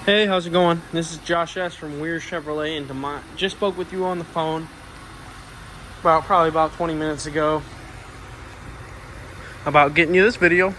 Hey, how's it going? This is Josh S. from Weir Chevrolet in Demont. Just spoke with you on the phone probably about 20 minutes ago about getting you this video.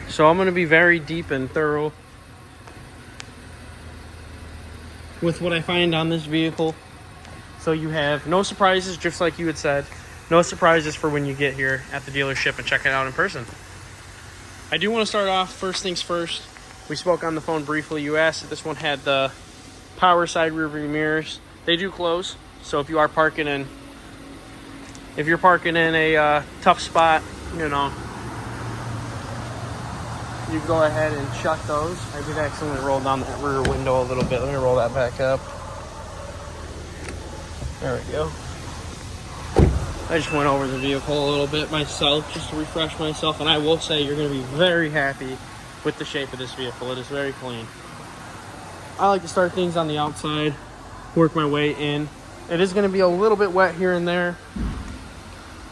So I'm going to be very deep and thorough with what I find on this vehicle. So you have no surprises, just like you had said. No surprises for when you get here at the dealership and check it out in person. I do want to start off first things first. We spoke on the phone briefly. You asked if this one had the power side rear view mirrors. They do close, so if you're parking in a tough spot, you know, you go ahead and shut those. I did accidentally roll down that rear window a little bit. Let me roll that back up. There we go. I just went over the vehicle a little bit myself just to refresh myself, and I will say you're going to be very happy with the shape of this vehicle. It is very clean. I like to start things on the outside, work my way in. It is going to be a little bit wet here and there.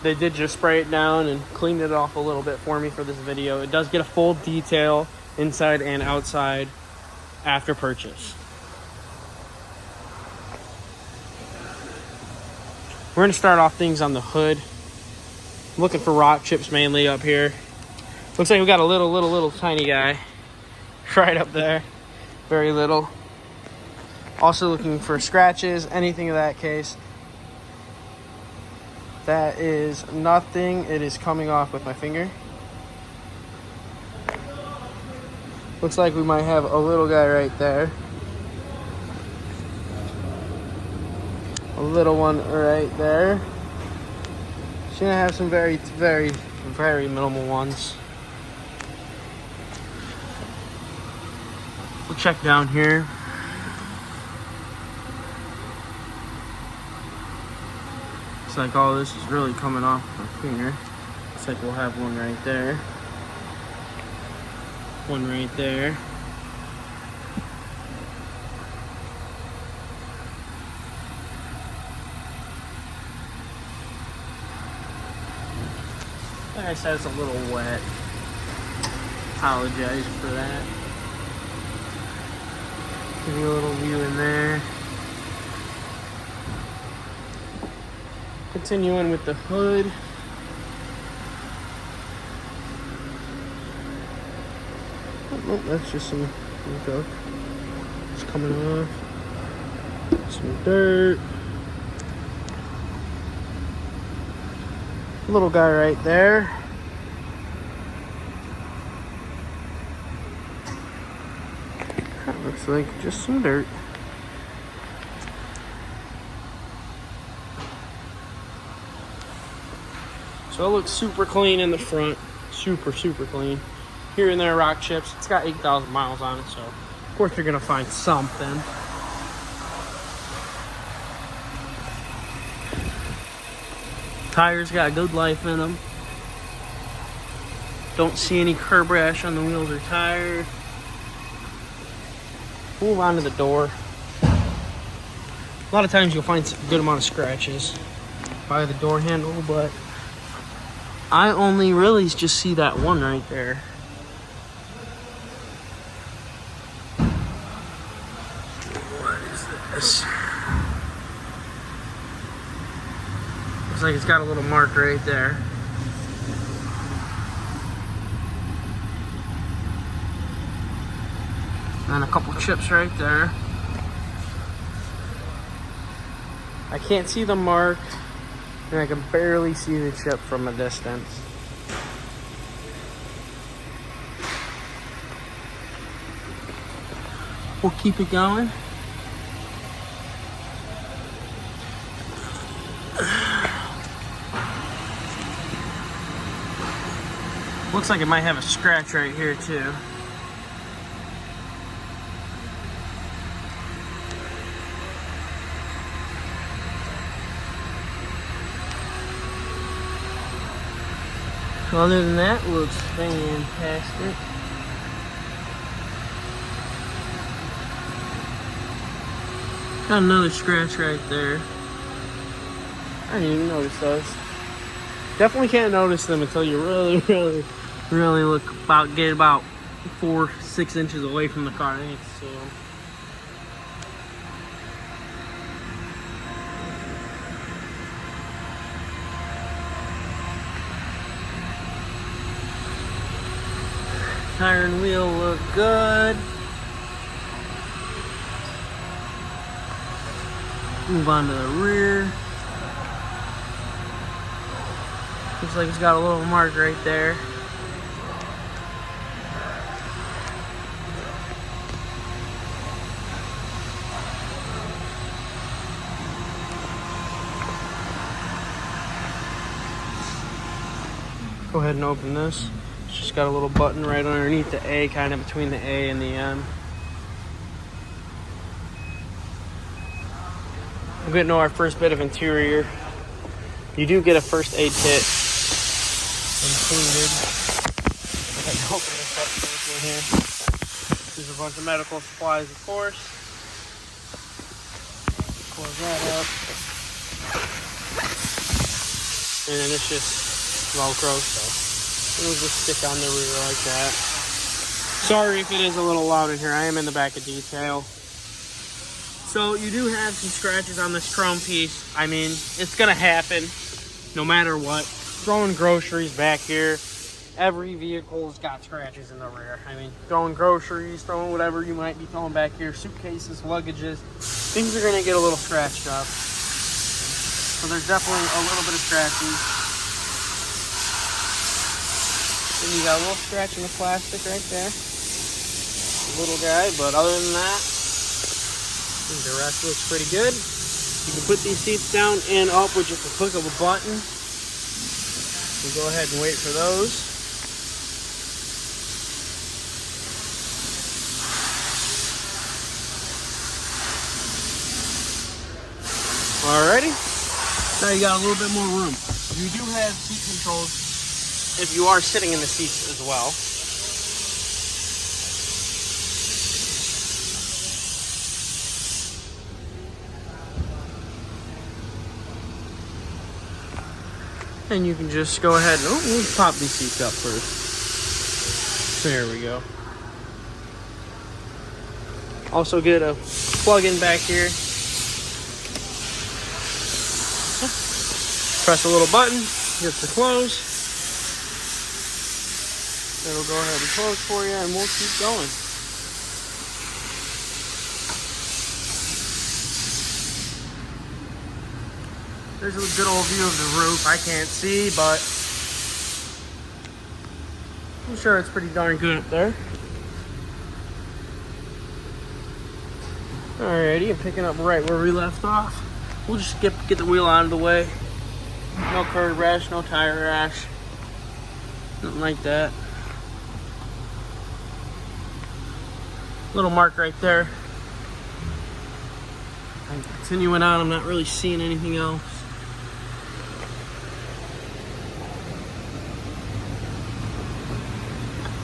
They did just spray it down and clean it off a little bit for me for this video. It does get a full detail inside and outside after purchase. We're going to start off things on the hood. I'm looking for rock chips mainly up here. Looks like we got a little tiny guy right up there. Very little. Also looking for scratches, anything of that case. That is nothing. It is coming off with my finger. Looks like we might have a little guy right there. A little one right there. She's gonna have some very minimal ones. We'll check down here. Looks like all this is really coming off my finger. Looks like we'll have one right there. One right there. Like I said, it's a little wet. Apologize for that. Give you a little view in there. Continuing with the hood. Oh, that's just some junk. It's coming off. Some dirt. Little guy right there. That looks like just some dirt. So it looks super clean in the front. Super clean. Here and there rock chips. It's got 8,000 miles on it, so of course you're gonna find something. Tires got good life in them. Don't see any curb rash on the wheels or tires. Move on to the door. A lot of times you'll find a good amount of scratches by the door handle, but I only really just see that one right there. What is this? Looks like it's got a little mark right there. And a couple chips right there. I can't see the mark, and I can barely see the chip from a distance. We'll keep it going. Looks like it might have a scratch right here too. Other than that, looks fantastic. Got another scratch right there. I didn't even notice those. Definitely can't notice them until you really look get about 4-6 inches away from the car. I need to see them. Tire and wheel look good. Move on to the rear. Looks like it's got a little mark right there. Go ahead and open this. It's just got a little button right underneath the A, kind of between the A and the M. We're getting to our first bit of interior. You do get a first aid kit included. Go ahead and open this up for here. There's a bunch of medical supplies, of course. Close that up. And then it's just Velcro, so it'll just stick on the rear like that. Sorry if it is a little loud in here. I am in the back of detail. So you do have some scratches on this chrome piece. I mean, it's gonna happen no matter what. Throwing groceries back here, every vehicle's got scratches in the rear. I mean, throwing groceries, throwing whatever you might be throwing back here, suitcases, luggages, things are gonna get a little scratched up. So there's definitely a little bit of scratches. Then you got a little scratch in the plastic right there. A little guy, but other than that, the rest looks pretty good. You can put these seats down and up with just a click of a button. We'll go ahead and wait for those. Alrighty. Now you got a little bit more room. You do have seat controls if you are sitting in the seats as well. And you can just go ahead and, we'll pop these seats up first. There we go. Also get a plug-in back here. Press a little button, gets to close. It'll go ahead and close for you, and we'll keep going. There's a good old view of the roof. I can't see, but I'm sure it's pretty darn good up there. Alrighty, I'm picking up right where we left off. We'll just get the wheel out of the way. No curb rash, no tire rash. Nothing like that. Little mark right there. I'm continuing on, I'm not really seeing anything else.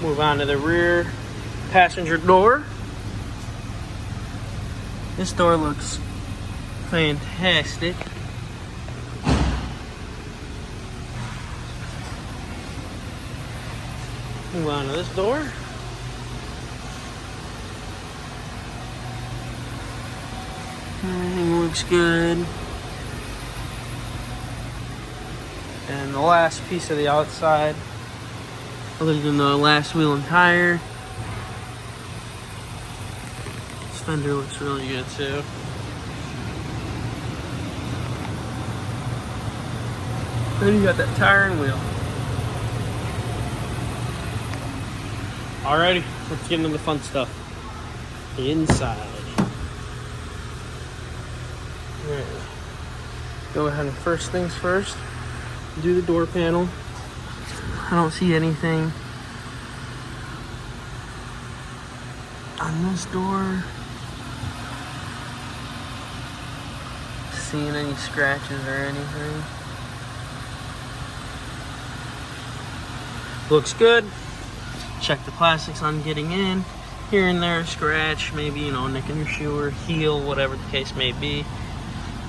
Move on to the rear passenger door. This door looks fantastic. Move on to this door. Everything looks good. And the last piece of the outside, other than the last wheel and tire, this fender looks really good too. Then you got that tire and wheel. Alrighty, let's get into the fun stuff. The inside. Alright. Go ahead and first things first, do the door panel. I don't see anything on this door. Seeing any scratches or anything. Looks good. Check the plastics on getting in. Here and there, a scratch, maybe, you know, nicking your shoe or heel, whatever the case may be.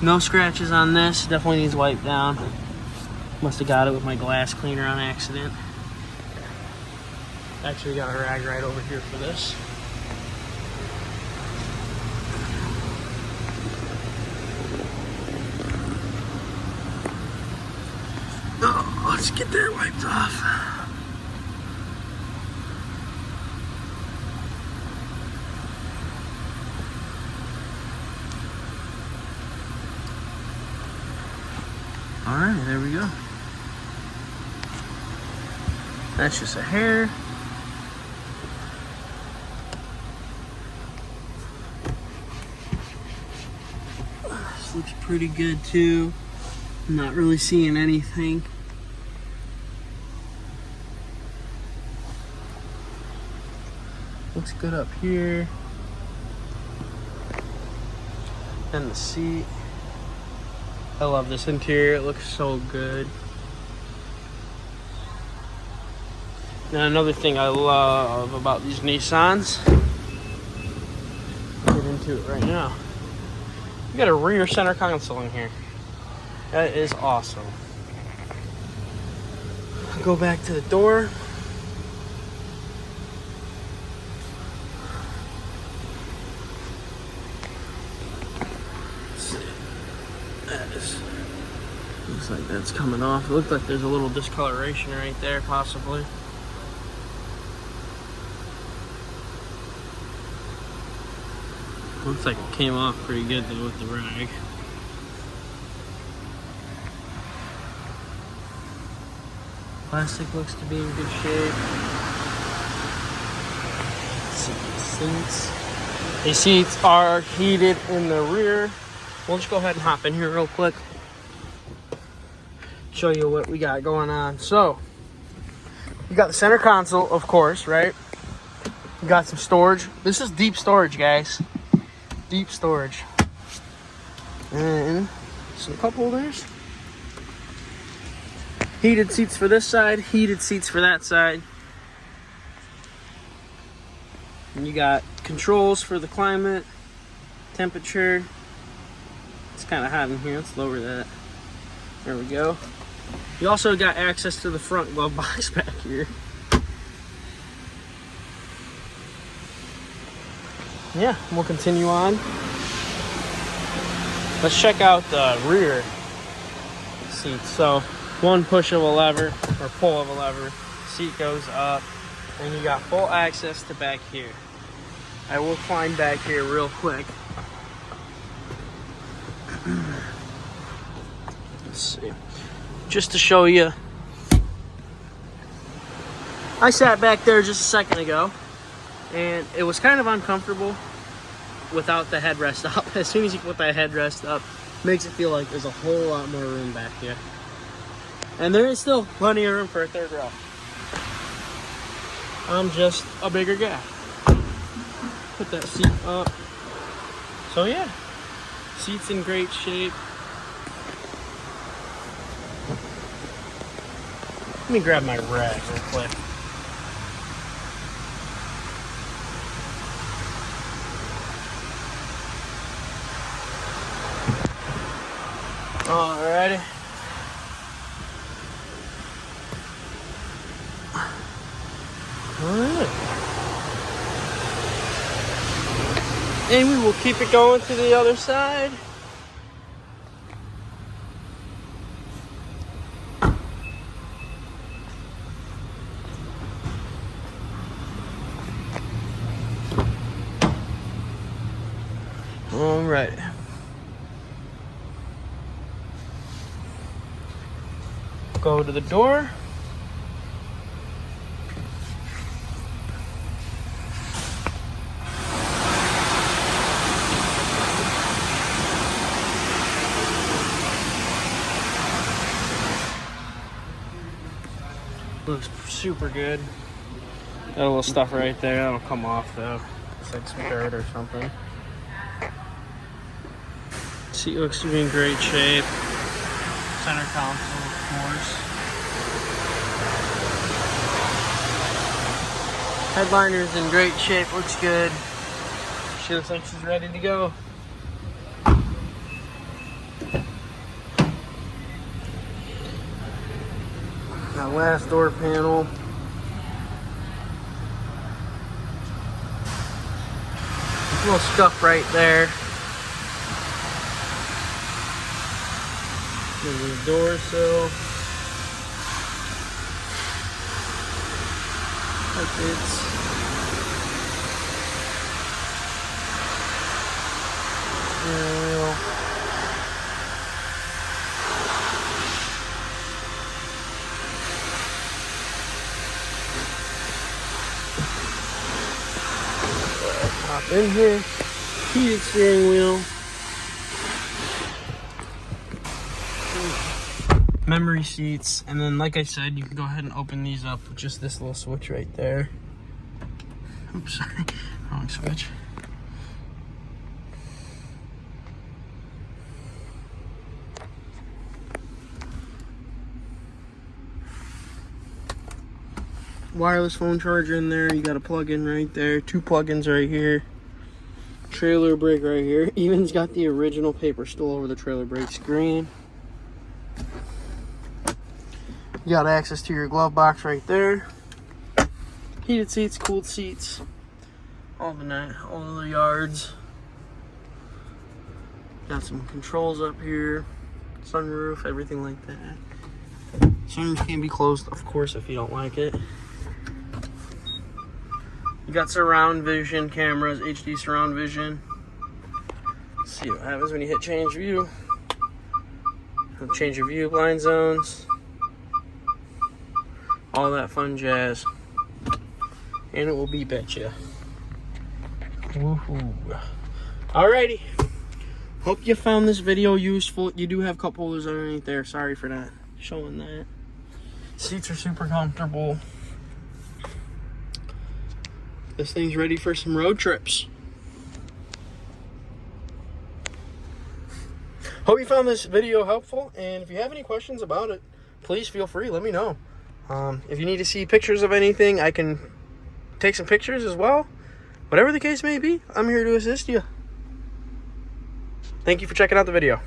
No scratches on this. Definitely needs wiped down. Must have got it with my glass cleaner on accident. Actually got a rag right over here for this. Oh, let's get that wiped off. Alright, there we go. That's just a hair. This looks pretty good too. I'm not really seeing anything. Looks good up here. And the seat. I love this interior. It looks so good. Now another thing I love about these Nissans. Get into it right now. You got a rear center console in here. That is awesome. Go back to the door. Looks like that's coming off. It looks like there's a little discoloration right there, possibly. Looks like it came off pretty good though with the rag. Plastic looks to be in good shape. Seats. These seats are heated in the rear. We'll just go ahead and hop in here real quick. Show you what we got going on. So, you got the center console, of course, right? You got some storage. This is deep storage, guys. Deep storage. And some cup holders. Heated seats for this side, heated seats for that side. And you got controls for the climate, temperature. It's kind of hot in here. Let's lower that. There we go. You also got access to the front glove box back here. Yeah, we'll continue on. Let's check out the rear seats. So, one push of a lever, or pull of a lever, seat goes up, and you got full access to back here. I will climb back here real quick. Let's see. Just to show you, I sat back there just a second ago, and it was kind of uncomfortable without the headrest up. As soon as you put that headrest up, makes it feel like there's a whole lot more room back here. And there is still plenty of room for a third row. I'm just a bigger guy. Put that seat up. So yeah, seat's in great shape. Let me grab my rag real quick. Alrighty. Alright. And we will keep it going to the other side. Alright. Go to the door. Looks super good. Got a little stuff right there. That'll come off though. It's like some dirt or something. Seat looks to be in great shape. Center console, of course. Headliner's in great shape. Looks good. She looks like she's ready to go. That last door panel. A little scuff right there. There's the door sill. It's Hop in here. Heated steering wheel. Memory seats. And then, like I said, you can go ahead and open these up with just this little switch right there. Oops, sorry. Wrong switch. Wireless phone charger in there. You got a plug-in right there. 2 plug-ins right here. Trailer brake right here. Even's got the original paper stool over the trailer brake screen. You got access to your glove box right there. Heated seats, cooled seats. All the yards. Got some controls up here. Sunroof, everything like that. Sunroof can be closed, of course, if you don't like it. You got surround vision cameras, HD surround vision. Let's see what happens when you hit change view. It'll change your view, blind zones. All that fun jazz. And it will beep at you. Woohoo. Alrighty. Hope you found this video useful. You do have cup holders underneath there. Sorry for not showing that. Seats are super comfortable. This thing's ready for some road trips. Hope you found this video helpful, and if you have any questions about it, please feel free, let me know. If you need to see pictures of anything, I can take some pictures as well. Whatever the case may be, I'm here to assist you. Thank you for checking out the video.